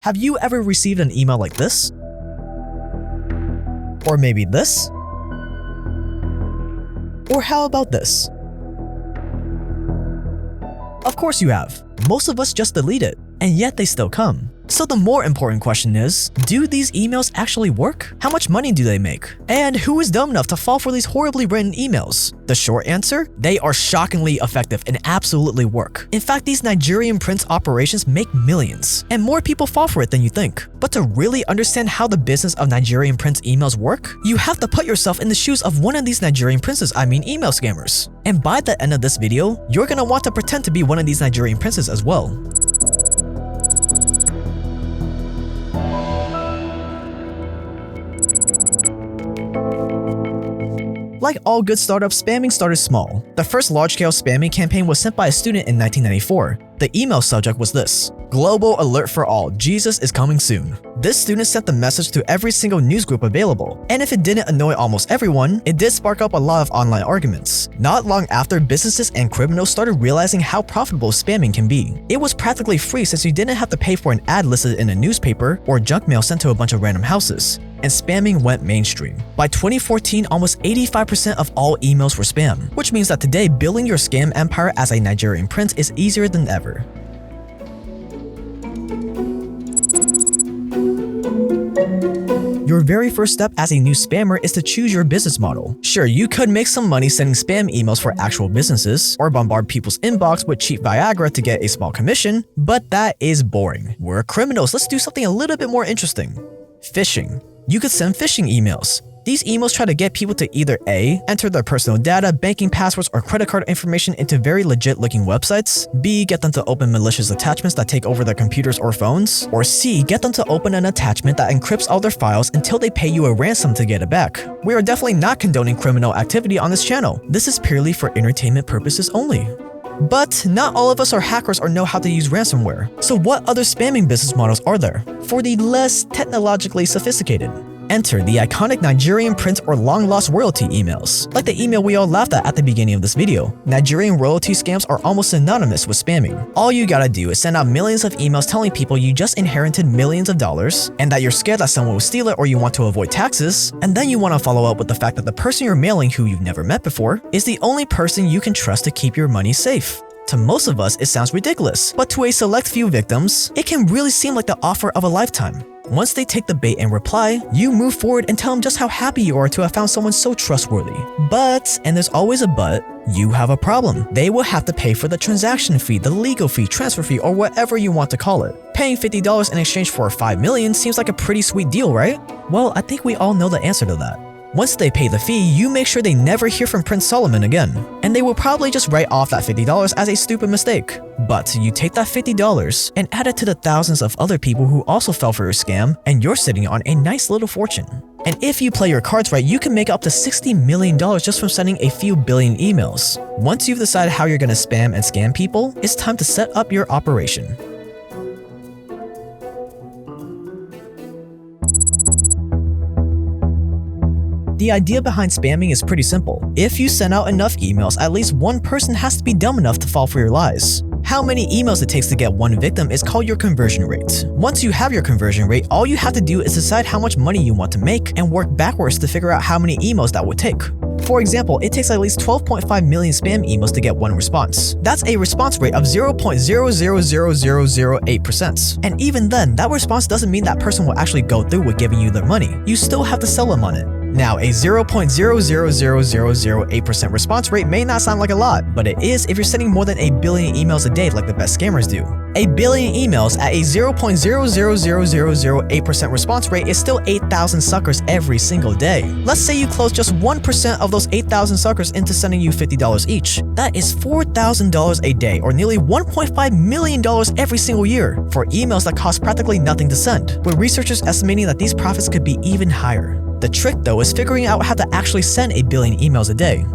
Have you ever received an email like this? Or maybe this? Or how about this? Of course you have. Most of us just delete it, and yet they still come. So the more important question is, do these emails actually work? How much money do they make? And who is dumb enough to fall for these horribly written emails? The short answer? They are shockingly effective and absolutely work. In fact, these Nigerian prince operations make millions, and more people fall for it than you think. But to really understand how the business of Nigerian prince emails work, you have to put yourself in the shoes of one of these Nigerian princes, email scammers. And by the end of this video, you're gonna want to pretend to be one of these Nigerian princes as well. Like all good startups, spamming started small. The first large-scale spamming campaign was sent by a student in 1994. The email subject was this: "Global alert for all, Jesus is coming soon." This student sent the message to every single news group available, and if it didn't annoy almost everyone, it did spark up a lot of online arguments. Not long after, businesses and criminals started realizing how profitable spamming can be. It was practically free since you didn't have to pay for an ad listed in a newspaper or junk mail sent to a bunch of random houses. And spamming went mainstream. By 2014, almost 85% of all emails were spam, which means that today, building your scam empire as a Nigerian prince is easier than ever. Your very first step as a new spammer is to choose your business model. Sure, you could make some money sending spam emails for actual businesses, or bombard people's inbox with cheap Viagra to get a small commission, but that is boring. We're criminals, let's do something a little bit more interesting. Phishing. You could send phishing emails. These emails try to get people to either A, enter their personal data, banking passwords, or credit card information into very legit-looking websites, B, get them to open malicious attachments that take over their computers or phones, or C, get them to open an attachment that encrypts all their files until they pay you a ransom to get it back. We are definitely not condoning criminal activity on this channel. This is purely for entertainment purposes only. But not all of us are hackers or know how to use ransomware. So what other spamming business models are there for the less technologically sophisticated? Enter the iconic Nigerian prince or long-lost royalty emails, like the email we all laughed at the beginning of this video. Nigerian royalty scams are almost synonymous with spamming. All you gotta do is send out millions of emails telling people you just inherited millions of dollars, and that you're scared that someone will steal it or you want to avoid taxes, and then you want to follow up with the fact that the person you're mailing, who you've never met before, is the only person you can trust to keep your money safe. To most of us, it sounds ridiculous, but to a select few victims, it can really seem like the offer of a lifetime. Once they take the bait and reply, you move forward and tell them just how happy you are to have found someone so trustworthy. But, and there's always a but, you have a problem. They will have to pay for the transaction fee, the legal fee, transfer fee, or whatever you want to call it. Paying $50 in exchange for $5 million seems like a pretty sweet deal, right? Well, I think we all know the answer to that. Once they pay the fee, you make sure they never hear from Prince Solomon again, and they will probably just write off that $50 as a stupid mistake. But you take that $50 and add it to the thousands of other people who also fell for your scam, and you're sitting on a nice little fortune. And if you play your cards right, you can make up to $60 million just from sending a few billion emails. Once you've decided how you're gonna spam and scam people, it's time to set up your operation. The idea behind spamming is pretty simple. If you send out enough emails, at least one person has to be dumb enough to fall for your lies. How many emails it takes to get one victim is called your conversion rate. Once you have your conversion rate, all you have to do is decide how much money you want to make and work backwards to figure out how many emails that would take. For example, it takes at least 12.5 million spam emails to get one response. That's a response rate of 0.000008%. And even then, that response doesn't mean that person will actually go through with giving you their money. You still have to sell them on it. Now, a 0.000008% response rate may not sound like a lot, but it is if you're sending more than 1 billion emails a day like the best scammers do. 1 billion emails at a 0.000008% response rate is still 8,000 suckers every single day. Let's say you close just 1% of those 8,000 suckers into sending you $50 each. That is $4,000 a day, or nearly $1.5 million every single year, for emails that cost practically nothing to send, with researchers estimating that these profits could be even higher. The trick, though, is figuring out how to actually send 1 billion emails a day.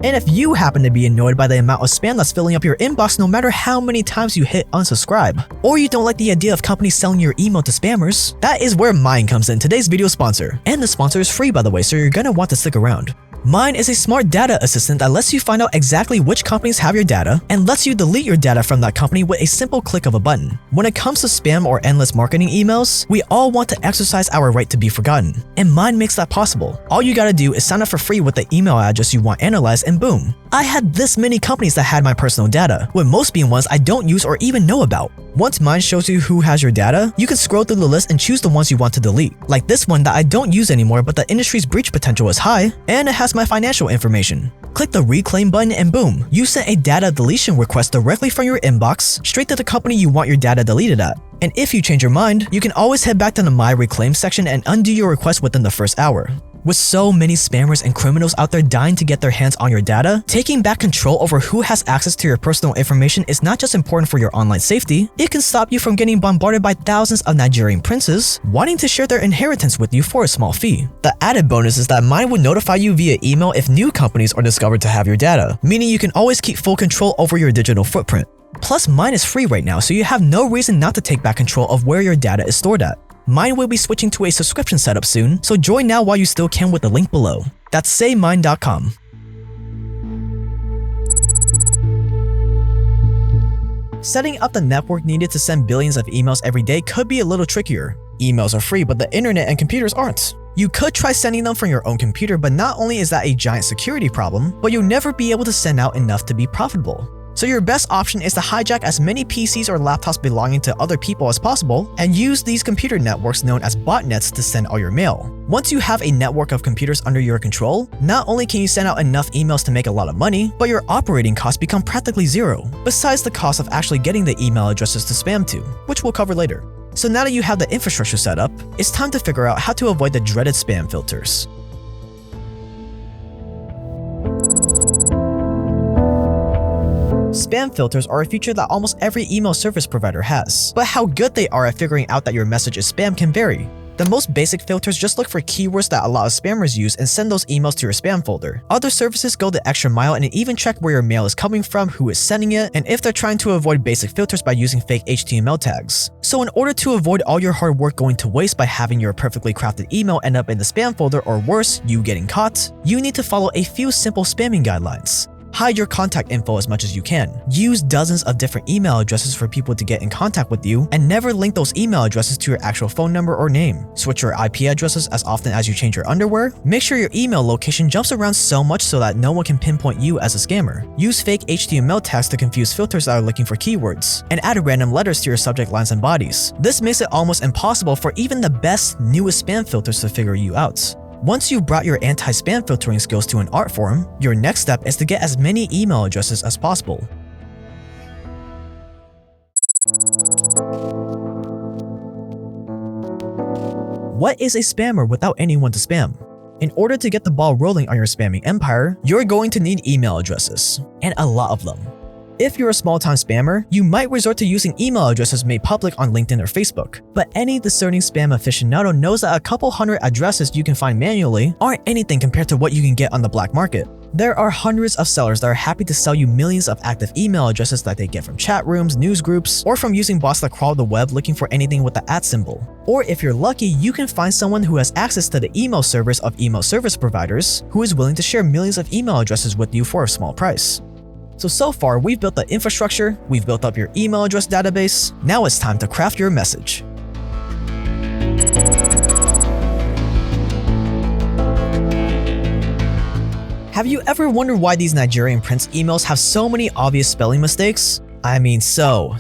And if you happen to be annoyed by the amount of spam that's filling up your inbox no matter how many times you hit unsubscribe, or you don't like the idea of companies selling your email to spammers, that is where mine comes in, today's video sponsor. And the sponsor is free, by the way, so you're gonna want to stick around. Mine is a smart data assistant that lets you find out exactly which companies have your data and lets you delete your data from that company with a simple click of a button. When it comes to spam or endless marketing emails, we all want to exercise our right to be forgotten, and Mine makes that possible. All you gotta do is sign up for free with the email address you want analyzed, and boom. I had this many companies that had my personal data, with most being ones I don't use or even know about. Once Mine shows you who has your data, you can scroll through the list and choose the ones you want to delete. Like this one that I don't use anymore, but the industry's breach potential is high, and it has my financial information. Click the reclaim button and boom, you sent a data deletion request directly from your inbox straight to the company you want your data deleted at. And if you change your mind, you can always head back to the My Reclaim section and undo your request within the first hour. With so many spammers and criminals out there dying to get their hands on your data, taking back control over who has access to your personal information is not just important for your online safety, it can stop you from getting bombarded by thousands of Nigerian princes wanting to share their inheritance with you for a small fee. The added bonus is that Mine will notify you via email if new companies are discovered to have your data, meaning you can always keep full control over your digital footprint. Plus, Mine is free right now, so you have no reason not to take back control of where your data is stored at. Mine will be switching to a subscription setup soon, so join now while you still can with the link below. That's saymine.com. Setting up the network needed to send billions of emails every day could be a little trickier. Emails are free, but the internet and computers aren't. You could try sending them from your own computer, but not only is that a giant security problem, but you'll never be able to send out enough to be profitable. So your best option is to hijack as many PCs or laptops belonging to other people as possible and use these computer networks known as botnets to send all your mail. Once you have a network of computers under your control, not only can you send out enough emails to make a lot of money, but your operating costs become practically zero, besides the cost of actually getting the email addresses to spam to, which we'll cover later. So now that you have the infrastructure set up, it's time to figure out how to avoid the dreaded spam filters. Spam filters are a feature that almost every email service provider has, but how good they are at figuring out that your message is spam can vary. The most basic filters just look for keywords that a lot of spammers use and send those emails to your spam folder. Other services go the extra mile and even check where your mail is coming from, who is sending it, and if they're trying to avoid basic filters by using fake HTML tags. So in order to avoid all your hard work going to waste by having your perfectly crafted email end up in the spam folder, or worse, you getting caught, you need to follow a few simple spamming guidelines. Hide your contact info as much as you can. Use dozens of different email addresses for people to get in contact with you, and never link those email addresses to your actual phone number or name. Switch your IP addresses as often as you change your underwear. Make sure your email location jumps around so much so that no one can pinpoint you as a scammer. Use fake HTML tags to confuse filters that are looking for keywords, and add random letters to your subject lines and bodies. This makes it almost impossible for even the best, newest spam filters to figure you out. Once you've brought your anti-spam filtering skills to an art form, your next step is to get as many email addresses as possible. What is a spammer without anyone to spam? In order to get the ball rolling on your spamming empire, you're going to need email addresses, and a lot of them. If you're a small-time spammer, you might resort to using email addresses made public on LinkedIn or Facebook. But any discerning spam aficionado knows that a couple hundred addresses you can find manually aren't anything compared to what you can get on the black market. There are hundreds of sellers that are happy to sell you millions of active email addresses that they get from chat rooms, news groups, or from using bots that crawl the web looking for anything with the @ symbol. Or if you're lucky, you can find someone who has access to the email servers of email service providers who is willing to share millions of email addresses with you for a small price. So far, we've built the infrastructure, we've built up your email address database, now it's time to craft your message. Have you ever wondered why these Nigerian prince emails have so many obvious spelling mistakes? I mean so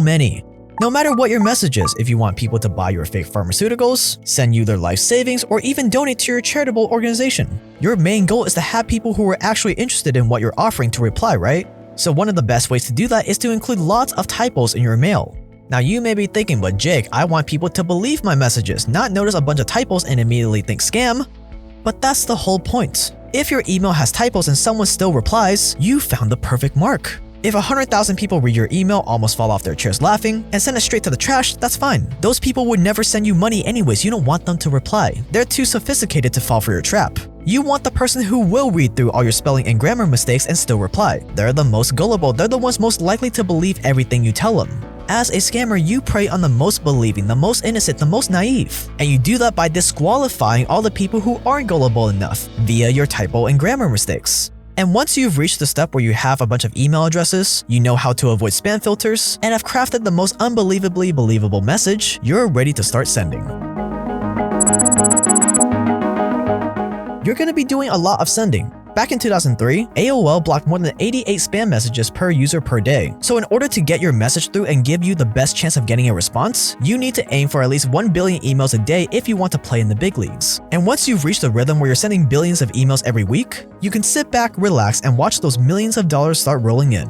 many. No matter what your message is, if you want people to buy your fake pharmaceuticals, send you their life savings, or even donate to your charitable organization, your main goal is to have people who are actually interested in what you're offering to reply, right? So one of the best ways to do that is to include lots of typos in your mail. Now you may be thinking, but Jake, I want people to believe my messages, not notice a bunch of typos and immediately think scam. But that's the whole point. If your email has typos and someone still replies, you found the perfect mark. If 100,000 people read your email, almost fall off their chairs laughing, and send it straight to the trash, that's fine. Those people would never send you money anyways, you don't want them to reply. They're too sophisticated to fall for your trap. You want the person who will read through all your spelling and grammar mistakes and still reply. They're the most gullible, they're the ones most likely to believe everything you tell them. As a scammer, you prey on the most believing, the most innocent, the most naive. And you do that by disqualifying all the people who aren't gullible enough via your typo and grammar mistakes. And once you've reached the step where you have a bunch of email addresses, you know how to avoid spam filters, and have crafted the most unbelievably believable message, you're ready to start sending. You're going to be doing a lot of sending. Back in 2003, AOL blocked more than 88 spam messages per user per day. So in order to get your message through and give you the best chance of getting a response, you need to aim for at least 1 billion emails a day if you want to play in the big leagues. And once you've reached the rhythm where you're sending billions of emails every week, you can sit back, relax, and watch those millions of dollars start rolling in.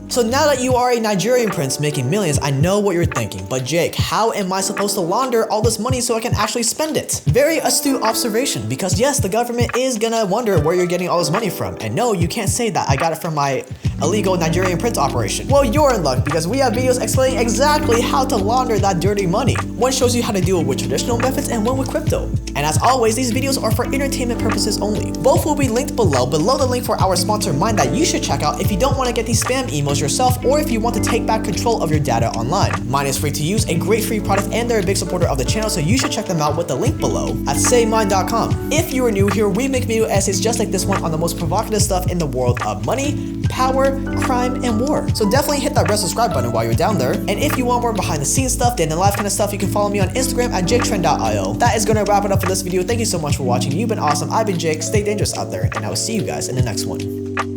So now that you are a Nigerian prince making millions, I know what you're thinking, but Jake, how am I supposed to launder all this money so I can actually spend it? Very astute observation, because yes, the government is gonna wonder where you're getting all this money from. And no, you can't say that I got it from my illegal Nigerian prince operation. Well, you're in luck, because we have videos explaining exactly how to launder that dirty money. One shows you how to deal with traditional methods and one with crypto. And as always, these videos are for entertainment purposes only. Both will be linked below the link for our sponsor Mind that you should check out if you don't want to get these spam emails yourself or if you want to take back control of your data online. Mind is free to use, a great free product, and they're a big supporter of the channel, so you should check them out with the link below at saymind.com. If you are new here, we make video essays just like this one on the most provocative stuff in the world of money, power, crime, and war. So definitely hit that red subscribe button while you're down there. And if you want more behind the scenes stuff, then the live kind of stuff, you can follow me on Instagram at jaketran.io. That is gonna wrap it up for this video. Thank you so much for watching. You've been awesome. I've been Jake. Stay dangerous out there, and I will see you guys in the next one.